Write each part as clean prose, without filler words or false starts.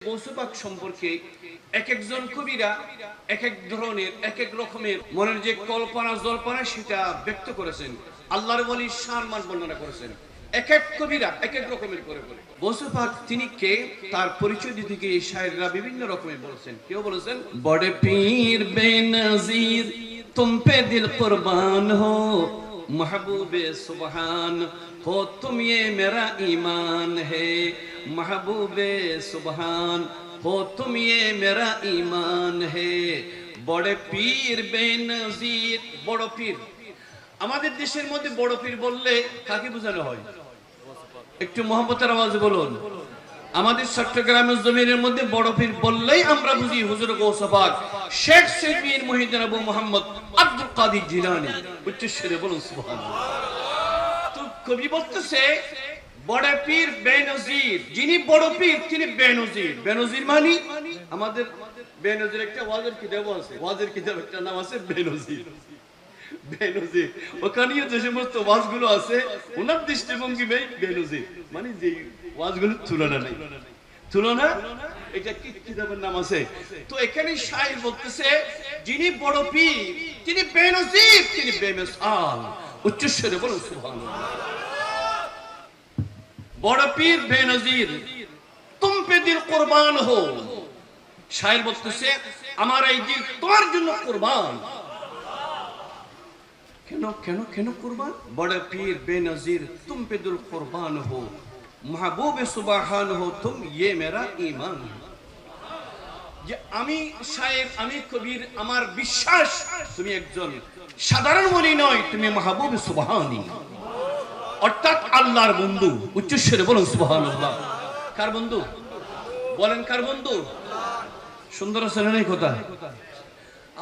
গৌসপাক সম্পর্কে এক একজন কবিরা এক এক ধরনের এক এক রকমের মনের যে কল্পনা জল্পনা সেটা ব্যক্ত করেছেন, আল্লাহর ওয়ালির শান মান বর্ণনা করেছেন। এক এক কবিরা এক এক রকমের করে গৌসপাক তিনি কে তার পরিচয় দিতে গিয়ে শায়েররা বিভিন্ন রকমের বলেছেন। কেউ বলেছেন বড়ে পীর বেনজির तुम पे दिल कुर्बान हो महबूबे सुबहान हो तुम ये मेरा ईमान है महबूबे सुबहान हो तुम ये मेरा ईमान है बड़े पीर बेनजीर। বড় পীর আমাদের দেশের মধ্যে বড় পীর বললে কাকে বোঝানো হয়? একটু মহব্বতের আওয়াজে বলুন। আমাদের চট্টগ্রামের জমিনের মধ্যে বড় পীর বললেই আমরা বুঝি হুজুর গৌস পাক শেখ সৈয়দ মীর মুহিউদ্দিন আবু মুহাম্মদ আব্দুল কাদের জিলানী। উচ্চস্বরে বলুন সুবহানাল্লাহ। তো কবি বলতেছে বড় পীর বেনজির, যিনি বড় পীর তিনি বেনজির। বেনজির মানে আমাদের বেনজির একটা ওয়াজের কিতাব আছে, ওয়াজের কিতাব একটা নাম আছে বেনজির। বেনজির ওখানেও যে সমস্ত ওয়াজগুলো আছে ওনার দৃষ্টিভঙ্গি বেনজির মানে যে ওয়াজগুলো তুলনা নেই, তুলনা এটা কি কিতাবের নাম আছে। তো এখানে শায়ের বলতেছে যিনি বড় পীর তিনি বেনজির, তিনি বেমিসাল। উচ্চস্বরে বলুন সুবহানাল্লাহ। বড় পীর বেনজির তুম পে দিল কুরবান হো। শায়ের বলতেছে আমার এই দিল তোমার জন্য কুরবান। কেন কেন কেন কুরবান? বড় পীর বেনজির তুম পে দিল কুরবান হো महबूबे सुबहान हो तुम ये मेरा ईमान। যে আমি শায়ের, আমি কবির, আমার বিশ্বাস তুমি একজন সাধারণ ওলি নয়, তুমি মাহবুবে সুবহানি অর্থাৎ আল্লাহর বন্ধু। উচ্চস্বরে বলুন সুবহানাল্লাহ। কার বন্ধু বলেন? কার বন্ধু? সুন্দর আছে না কথা?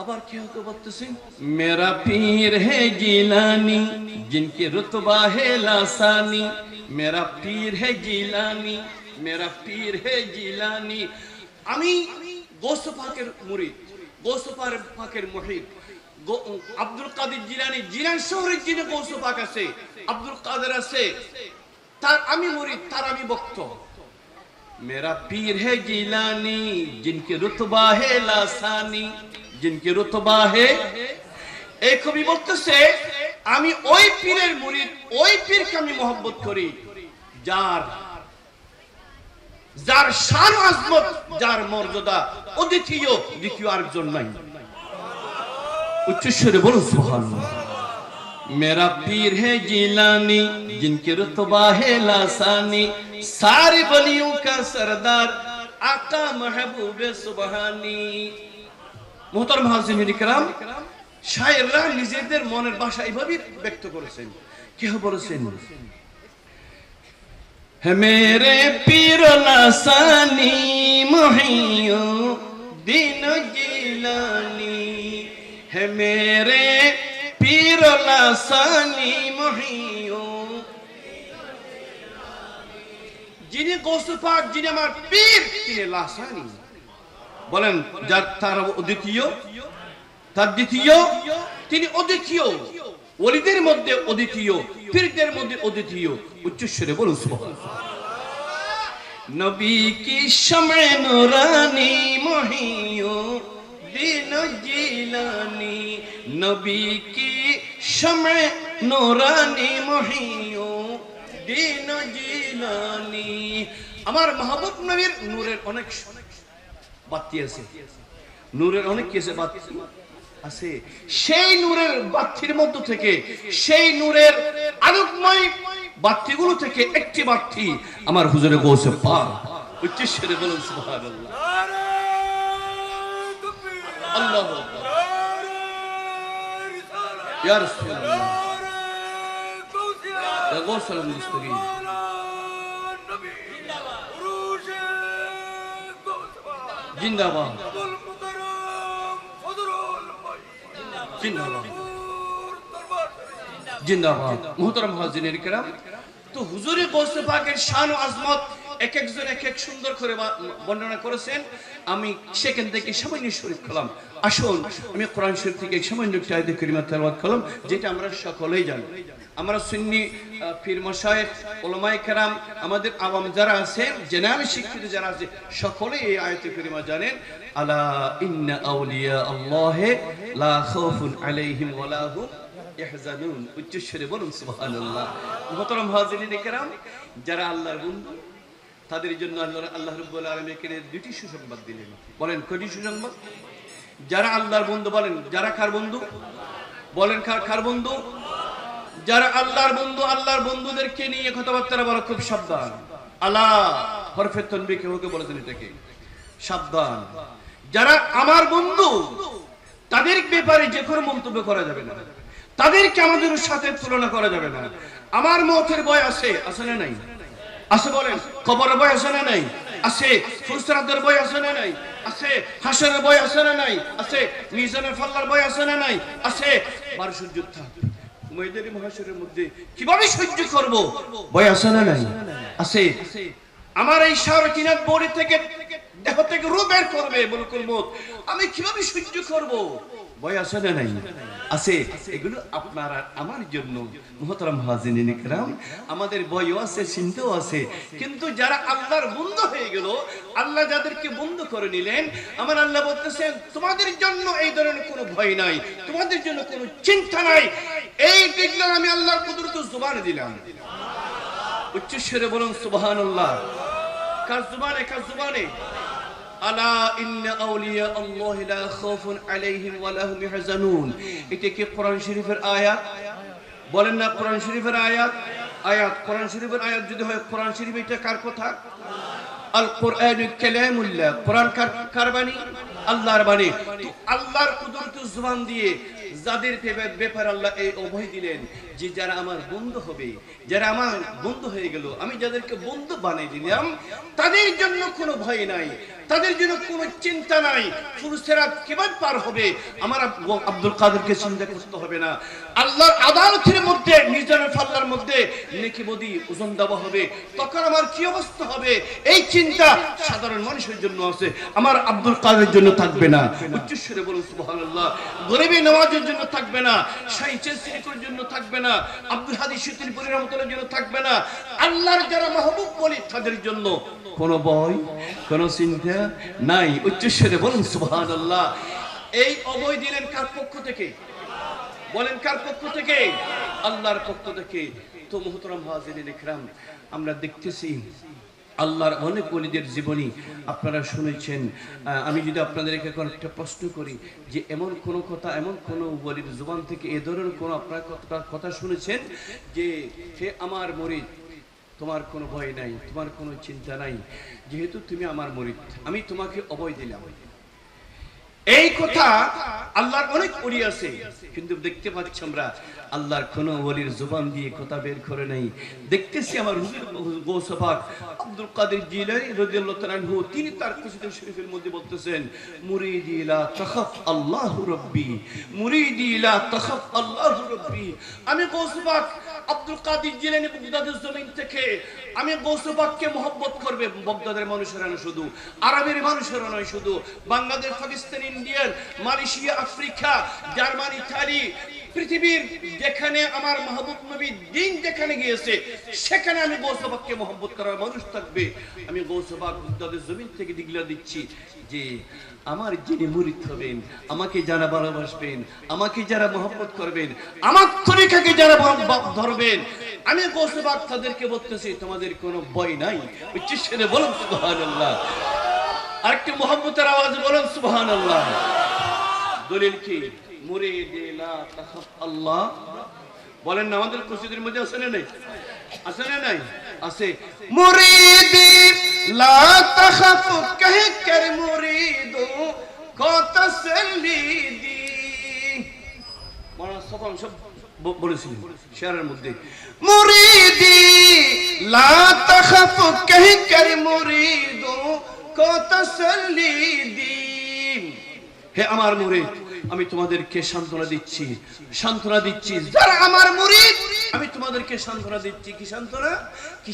আবার কেউ তো বলতেছেন মেরা পীর হে জিলানি জিনকে রুতবা হে লাসানি, মেরা পীর হে জিলানি, মেরা পীর হে জিলানি। আমি গৌস পাকের মুরিদ, গৌস পাকের মুহিব আব্দুল কাদের জিলানি। জিলান শহরের যিনি গৌস পাক আছে, আব্দুল কাদের আছে, তার আমি মুরিদ, তার আমি ভক্ত। मेरा पीर है जिलानी जिनके रुतबा है लासानी, जिनके रुतबा है। এই কবি বলতেছে আমি ওই পীরের মুরিদ, ওই পীরকে আমি মহব্বত করি যার যার শান আজমত, যার মর্যাদা অদ্বিতীয়, দ্বিতীয় আরেকজন নাই। উচ্চস্বরে বলুন সুবহানাল্লাহ। मेरा पीर है जिलानी जिनके रुतबा है लासानी, सारे वलियों का सरदार आका महबूबे सुबहानी। मोहतरम हाज़िरीन किराम, শায়েররা নিজেদের মনের ভাষা এইভাবে ব্যক্ত করেছেন। কেউ বলেছেন হে মেরে পীর লাসানি মুহিউদ্দিন জিলানি, হে মেরে পীর লাসানি যিনি গৌস পাক, যিনি আমার পীর, তিনি লাসানি। বলেন যার তার অদ্বিতীয়, তার দ্বিতীয়, তিনি অদ্বিতীয়, ওলিদের মধ্যে অদ্বিতীয়, পীরদের মধ্যে অদ্বিতীয়। উচ্চস্বরে বলুন সুবহানাল্লাহ। নবী কি শামে নূরানি মুহিউদ্দিন জিলানি, নবী কি শামে নূরানি মুহিউদ্দিন জিলানি। আমার মাহবুব নবীর নূরের অনেক বাতি আছে, নূরের অনেক কিছু বাতি আছে। সেই নূরের বাতির মধ্য থেকে, সেই নূরের আলোকময় বাতিগুলো থেকে একটি বাতি আমার হুজুরে গৌসে পাক। উচ্চস্বরে বলুন সুবহানাল্লাহ। আল্লাহু আকবার। ইয়া রাসূলুল্লাহ ইয়া গৌসুল মুস্তাকিম জিন্দাবাদ, জিন্দাবাদ, জিন্দাবাদ। মুহতারাম হাজিরিন কিরাম, তো হুজুরে গৌস পাকের শান ও আজমত এক একজন এক এক সুন্দর করে বর্ণনা করেছেন। আমি সেখান থেকে সামান্য শরীফ করলাম। আসুন আমি কোরআন শরীফ থেকে সামান্য একটি আয়াত কারিমা তেলাওয়াত করলাম, যেটা আমরা সকলেই জানি। আমরা সুন্নি পীর মাশায়েখ উলামায়ে কেরাম আমাদের আওয়াম যারা আছেন জেনারেল শিক্ষিত যারা আছে সকলে এই আয়াতুল কারিমা জানেন আলা ইন্না আউলিয়া আল্লাহি লা খাউফুন আলাইহিম ওয়া লা হুম ইয়াহজানুন উচ্চস্বরে বলুন সুবহানাল্লাহ মুহতারাম হাজিরিন কেরাম যারা আল্লাহর বন্ধু তাদের জন্য আল্লাহ রাব্বুল আলামিন দুটি সুসংবাদ দিলেন বলেন কয়টি সুসংবাদ যারা আল্লাহর বন্ধু বলেন যারা কার বন্ধু বলেন কার বন্ধু যারা আল্লাহর বন্ধু আল্লাহর বন্ধুদেরকে নিয়ে কথাবার্তা বলা খুব সাবধান আল্লাহ হরফে তানবীহ কে বলেছেন এটাকে সাবধান যারা আমার বন্ধু তাদের ব্যাপারে যে কোনো মন্তব্য করা যাবে না তাদেরকে আমাদের সাথে তুলনা করা যাবে না আমার মওতের ভয় আছে না নাই আছে বলেন কবরের ভয় আছে না নাই আছে ফুলসিরাতের ভয় আছে না নাই আছে হাসরের ভয় আছে না নাই আছে মিজানের ফাল্লার ভয় আছে না নাই আছে বারসুর যুদ্ধ ময়দানে মহাশরের মধ্যে কিভাবে সহ্য করব ভয় আছে না নাই আছে আমার এই শারকিনাত বডি থেকে দেহ থেকে রূহ বের করবে মুলকুল মউত আমি কিভাবে সহ্য করব ভয় আছে না নাই আছে এগুলো আপনার আর আমার জন্য মুহতারাম হাজিরিন কিরাম আমাদের ভয়ও আছে চিন্তাও আছে কিন্তু যারা আল্লাহর বন্ধু হয়ে গেল আল্লাহ যাদেরকে বন্ধু করে নিলেন আমার আল্লাহ বলতেছেন তোমাদের জন্য এই ধরনের কোনো ভয় নাই তোমাদের জন্য কোনো চিন্তা নাই এই দিকলাম আমি আল্লাহর কুদরত জুবানে দিলাম উচ্চস্বরে বলুন সুবহানাল্লাহ কার জুবানে আলা ইন্না আউলিয়া আল্লাহি লা খাউফুন আলাইহিম ওয়া লা হুম ইয়াহজানুন এটা কি কোরআন শরীফের আয়াত বলেন না কোরআন শরীফের আয়াত কোরআন শরীফের আয়াত যদি হয় কোরআন শরীফ এটা কার কথা আল কোরআন কালামুল্লাহ কোরআন কার বাণী আল্লাহর বাণী তো আল্লাহর কুদরত জুবান দিয়ে যাদের ব্যাপারে আল্লাহ এই অভয় দিলেন যে যারা আমার বন্ধু হবে যারা আমার বন্ধু হয়ে গেল আমি যাদেরকে বন্ধু বানিয়ে দিলাম তাদের জন্য কোনো ভয় নাই তাদের জন্য কোনো চিন্তা নাই ফুলসিরাত কিভাবে পার হবে আমার আব্দুল কাদেরকে চিন্তা করতে হবে না আল্লাহর আদালতের মধ্যে মিজানের ফাল্লার মধ্যে নেকি বদি ওজন দেওয়া হবে তখন আমার কি অবস্থা হবে এই চিন্তা সাধারণ মানুষের জন্য আছে আমার আব্দুল কাদের জন্য থাকবে না উচ্চস্বরে বলুন সুবহানাল্লাহ গরিবী নওয়াজের জন্য থাকবে না শাইখে সিরিকুর জন্য থাকবে না আব্দুল হাদী শিতিলপুরী রহমাতুল্লাহর জন্য থাকবে না আল্লাহর যারা মাহবুব বলি তাদের জন্য কোনো ভয় কোনো চিন্তা নাই উচ্চস্বরে বলুন সুবহানাল্লাহ এই অভয় দিলেন কার পক্ষ থেকে বলেন কার পক্ষ থেকে আল্লাহর পক্ষ থেকে তো মুহতারাম হাজিরিন ইকরাম আমরা দেখতেছি আল্লাহর অনেক ওলিদের জীবনী আপনারা শুনেছেন আমি যদি আপনাদেরকে এখন একটা প্রশ্ন করি যে এমন কোনো কথা এমন কোনো ওলির জবান থেকে এ ধরনের কোনো আপনারা কথা শুনেছেন যে হে আমার মুরিদ তোমার কোনো ভয় নাই তোমার কোনো চিন্তা নাই যেহেতু তুমি আমার মুরিদ আমি তোমাকে অভয় দিলাম এই কথা আল্লাহর অনেক ওলি আছে কিন্তু দেখতে পাচ্ছি আমরা আল্লাহর কোন ওলির জবান দিয়ে কথা বের করে নাই দেখতেছি আমার হুজুর গৌস পাক আব্দুল কাদের জিলানী রাদিয়াল্লাহু তাআলা আনহু তিনি তার কসিদা শরীফের মধ্যে বলতেছেন মুরিদি লা তাখাফ আল্লাহু রাব্বি মুরিদি লা তাখাফ আল্লাহু রাব্বি আমি গৌস পাক আব্দুল কাদের জিলানী বাগদাদের জমিন থেকে আমি গৌস পাককে মহব্বত করবে বাগদাদের মানুষেরা না শুধু আরবের মানুষেরা নয় শুধু Bangladesh Pakistan Indian Malaysia Africa Germany Italy পৃথিবীর যেখানে আমার মাহবুব নবী দিন যেখানে গিয়েছে সেখানে আমি গৌস পাককে মহব্বত করার মানুষ থাকবে আমি গৌস পাক বাগদাদের জমিন থেকে ডিক্লেয়ার দিচ্ছি যে আমার যিনি মুরিদ হবেন আমাকে যারা ভালোবাসবেন আমাকে যারা মহব্বত করবেন আমার তরিকাকে যারা ধরবেন আমি গৌস পাক তাদেরকে বলতেছি তোমাদের কোনো ভয় নাই উচ্চস্বরে বলুন সুবহানাল্লাহ আরেকটি মহব্বতের আওয়াজ বলুন সুবহানাল্লাহ দলিল কি মুরিদি লা তাখাফ আল্লাহ বলেন না আমাদের কসিদের মধ্যে আছে না নাই আছে না নাই আছে মুরিদি লা তাখাফ কহে কর মুরিদো কো তাসল্লি দি মানা সফল সব বলেছিলেন শেয়ারের মধ্যে মুরিদি লা তাখাফ কহে কর মুরিদো কো তাসল্লি দি হে আমার মুরিদ আমি তোমাদেরকে সান্ত্বনা দিচ্ছি যারা আমার মুরিদ আমি তোমাদেরকে সান্ত্বনা দিচ্ছি কি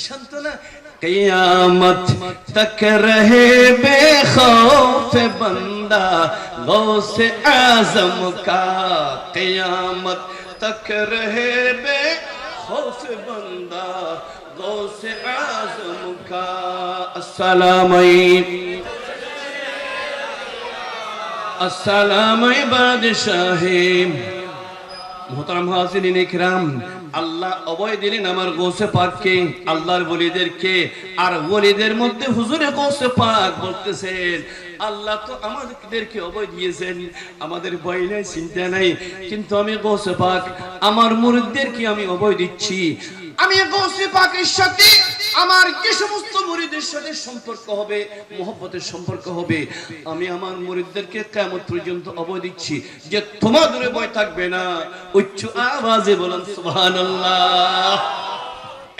সান্ত্বনা কিয়ামত তক রহে বেখৌফ বান্দা গৌসে আজম কা কিয়ামত তক রহে खौफ बंदा गौसे आज़म का अस्सलाम बादशाहे मोहतरम हाज़िरीन इकराम আল্লাহ অভয় দিলেন আমার গৌসে পাককে আল্লাহর ওলিদেরকে আর ওলিদের মধ্যে হুজুরে গৌসে পাক বলতেছেন আল্লাহ তো আমাদেরকে অভয় দিয়েছেন আমাদের ভয় নাই চিন্তা নাই কিন্তু আমি গৌসে পাক আমার মুরিদদেরকে আমি অভয় দিচ্ছি আমি গৌসে পাকের সাথে আমার যে সমস্ত মুরিদের সাথে সম্পর্ক হবে মহব্বতের সম্পর্ক হবে আমি আমার মুরিদদেরকে কিয়ামত পর্যন্ত অভয় দিচ্ছি যে তোমাদের ভয় থাকবে না উচ্চ আওয়াজে বলেন সুবহানাল্লাহ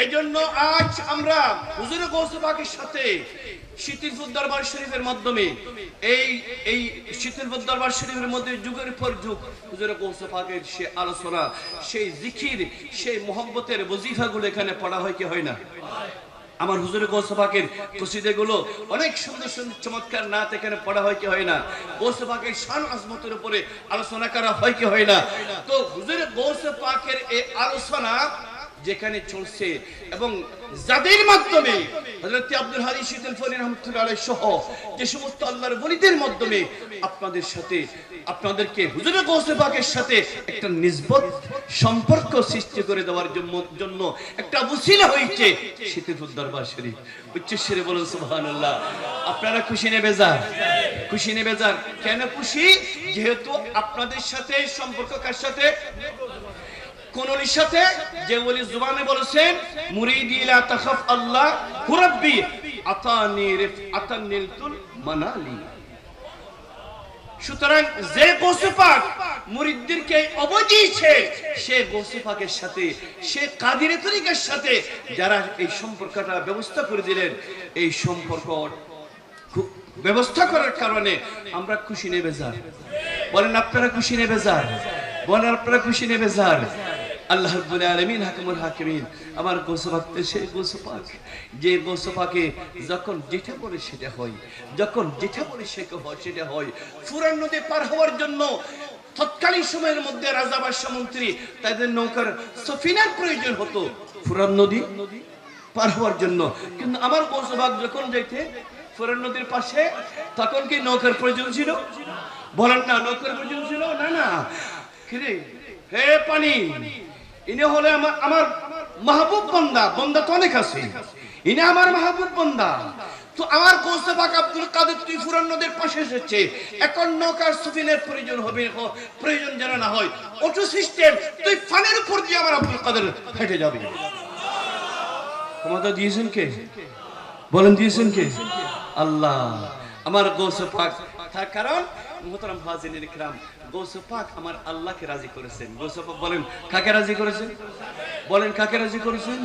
এজন্য আজ আমরা হুজুরে গৌসে পাকের সাথে শীতলপুর দরবার শরীফের মাধ্যমে এই শীতলপুর দরবার শরীফের মধ্যে যুগের পর যুগ হুজুরে গৌসে পাকের সেই আলোচনা সেই জিকির সেই মহব্বতের ওজিফাগুলো এখানে পড়া হয় কি হয় না আমার হুজুরে গৌসে পাকের কসিদাগুলো অনেক সুন্দর সুন্দর চমৎকার নাত এখানে পড়া হয় কি হয় না গৌসে পাকের শান আজমতের উপরে আলোচনা করা হয় কি হয় না তো হুজুরে গৌসে পাকের এই আলোচনা যেখানে চলছে এবং যাদের মাধ্যমে হযরত আব্দুল হাদী শীতলফরি রাহমাতুল্লাহ আলাইহি সহ যে সমস্ত আল্লাহর ওলিদের মাধ্যমে আপনাদের সাথে আপনাদেরকে হুজুরে গৌসে পাকের সাথে একটা নিসবত সম্পর্ক সৃষ্টি করে দেওয়ার জন্য একটা ওসিলা হয়েছে শীতলপুর দরবার শরীফ উচ্চস্বরে বলুন সুবহানাল্লাহ আপনারা খুশি না বেজার খুশি না বেজার কেন খুশি যেহেতু আপনাদের সাথে সম্পর্ক কার সাথে কোন ওলির সাথে যে ওলি জবানে বলেছেন মুরিদি লা তাখাফ আল্লাহ হুরাব্বি আতানিলতুল মানালি সুতরাং যে গৌসে পাক মুরিদদেরকে অভয় দিয়েছে সে গৌসে পাকের সাথে সে কাদিরের তরিকার সাথে যারা এই সম্পর্কটা ব্যবস্থা করে দিলেন এই সম্পর্ক ব্যবস্থা করার কারণে আমরা খুশি নেবে যান বলেন আপনারা খুশি নেবে যান বলেন আপনারা খুশি নেবে যান আল্লাহ রাব্বুল আলামিন হাকিমুল হাকিমিন আমার গৌসে পাক সেই গৌসে পাক যে গৌসে পাকে যখন যেটা বলে সেটা হয় যখন যেটা বলে সেটা হয় ফুরান নদী পার হওয়ার জন্য তৎকালীন সময়ের মধ্যে রাজা বাদশা মন্ত্রী তাদের নৌকার সফিনার প্রয়োজন হতো ফুরান নদী পার হওয়ার জন্য কিন্তু আমার গৌসে পাক যখন যাইতে ফুরান নদীর পাশে তখন কি নৌকার প্রয়োজন ছিল বলেন না নৌকার প্রয়োজন ছিল না না কিরে হে পানি ইনি হলে আমার মাহবুব বান্দা বান্দা তো অনেক আছে ইনি আমার মাহবুব বান্দা তো আমার গৌসে পাক আব্দুল কাদের তুই ফুরান নদীর পাশে এসেছে এখন নৌকার সুফিনের প্রয়োজন হবে প্রয়োজন যেন না হয় অটো সিস্টেম তুই ফানের উপর দিয়ে আমার আব্দুল কাদের হেঁটে যাবে ক্ষমতা দিয়েছেন কে বলেন দিয়েছেন কে আল্লাহ আমার গৌসে পাক তার কারণ মুহতারাম হাজিরিন ইকরাম গৌসে পাক আমার আল্লাহকে রাজি করেছেন গৌসে পাক বলেন কাকে রাজি করেছেন বলেন কাকে রাজি করেছেন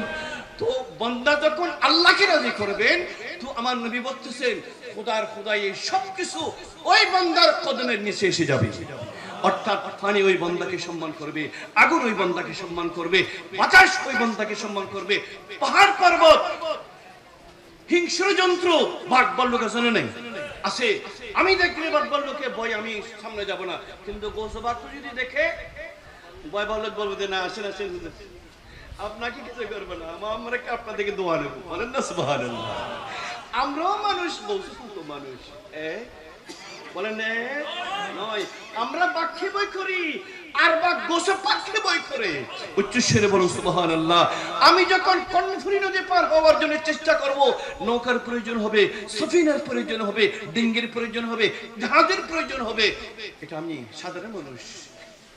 তো বান্দা যখন আল্লাহকে রাজি করবেন তো আমার নবী বলতেছেন খোদার খোদাই সবকিছু ওই বান্দার কদমের নিচে এসে যাবে অর্থাৎ পানি ওই বান্দাকে সম্মান করবে আগুন ওই বান্দাকে সম্মান করবে বাতাস ওই বান্দাকে সম্মান করবে পাহাড় পর্বত হিংস্র জন্তু বাঘ ভাল্লুক আছে না নাই আছে আমি দেখলে বাঘ ভাল্লুকে ভয় আমি সামনে যাব না কিন্তু গৌসে পাক যদি দেখে ভয় ভাল্লুক বলবে যে না আসেন আসেন আপনাকে কিছু করবে না আমরা আপনার থেকে দোয়া নেব বলেন না সুবহানাল্লাহ আমরাও মানুষ গৌসে তো মানুষ বলেন নয় আমরা বাক্যে বই করি আর বা গৌসে পাককে বই করে উচ্চস্বরে বলুন সুবহানাল্লাহ আমি যখন কর্ণফুলী নদী পার হওয়ার জন্য চেষ্টা করব নৌকার প্রয়োজন হবে সফিনার প্রয়োজন হবে ডিঙ্গির প্রয়োজন হবে জাহাজের প্রয়োজন হবে এটা আমি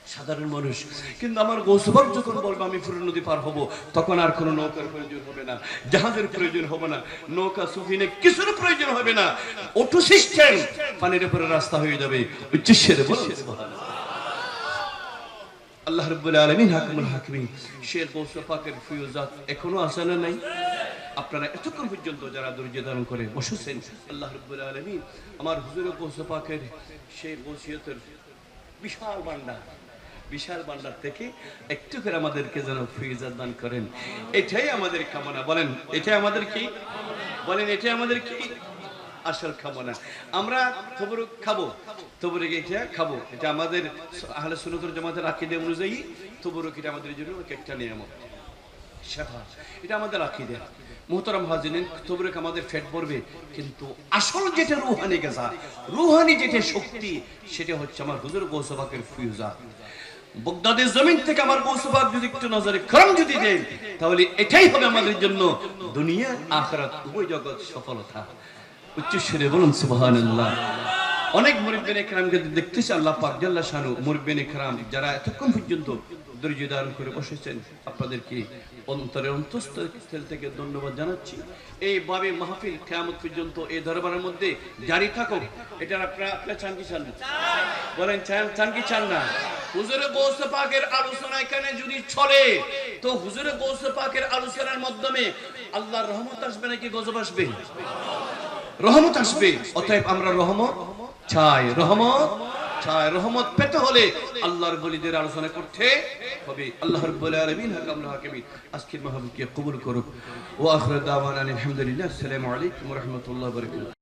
সাধারণ মানুষ কিন্তু আমার গৌসে পাক যখন বলবো আমি ফুরান নদী পার হব তখন আর কোনো নৌকার প্রয়োজন হবে না জাহাজের প্রয়োজন হবে না নৌকা সফিনে কিছুর প্রয়োজন হবে না অটো সিস্টেম পানির উপরে রাস্তা হয়ে যাবে উচ্চস্বরে বলুন সুবহানাল্লাহ আল্লাহ রাব্বুল আলামিন হাকিমুল হাকিমিন শেখ গৌসে পাকের ফিউজাত এখনো আছে না নাই আপনারা এতক্ষণ পর্যন্ত যারা ধৈর্য ধারণ করে বসেছেন আল্লাহ রাব্বুল আলামিন আমার হুজুর গৌসে পাকের সেই ওসিয়তের বিশাল ভান্ডার থেকে একটু করে আমাদেরকে যেন ফিউজাত দান করেন এটাই আমাদের কামনা বলেন এটাই আমাদের কি বলেন এটাই আমাদের কি আসল কামনা আমরা তবরুক খাবো তবরুক এটা খাবো এটা আমাদের আহলে সুন্নাত ওয়াল জামাতের আকীদা অনুযায়ী তবরুক এটা আমাদের জন্য একটা নিয়ামত শেফা। এটা আমাদের আকীদা। মুহতারাম হাজিরিন, তবরক আমাদের পেট ভরবে, কিন্তু আসল যেটা রূহানি গাজা, রূহানি যেটা শক্তি, সেটা হচ্ছে আমার হুজুর গৌস পাকের ফিউজাত। বাগদাদের জমিন থেকে আমার গৌস পাক যদি একটু নজরে করম যদি দেন, তাহলে এটাই হবে আমাদের জন্য দুনিয়া আখিরাত উভয় জগৎ সফলতা। উচ্চ সুরে বলুন সুবহানাল্লাহ। অনেক মুরিদ্দিন ইকরামকে দেখতেছি আল্লাহ পাক জাল্লা শানু, মুরিদ্দিন ইকরাম যারা এতক্ষণ পর্যন্ত ধৈর্য ধারণ করে বসেছেন, আপনাদেরকে অন্তরের অন্তঃস্থল থেকে ধন্যবাদ জানাচ্ছি। এইভাবে মাহফিল কিয়ামত পর্যন্ত এই দরবারের মধ্যে জারি থাকুক। এটা আপনারা চান কি চান না? বলেন চান কি চান না? হুজুরে গৌস পাকের আলোচনা এখানে যদি চলে, তো হুজুরে গৌস পাকের আলোচনার মাধ্যমে আল্লাহর রহমত আসবে নাকি গজব আসবে? রহমত আসবে। অতএব আমরা রহমত চাই, রহমত চাই। রহমত পেতে হলে আল্লাহর ওলিদের আলোচনা করতে হবে। আল্লাহ রাব্বুল আলামিন হাকামুল হাকিমিন আজকের মাহফিলকে কবুল করুক। ওয়া আখিরু দাওয়ানা আলহামদুলিল্লাহ। আসসালামু আলাইকুম ওয়া রাহমাতুল্লাহি ওয়া বারাকাতুহু।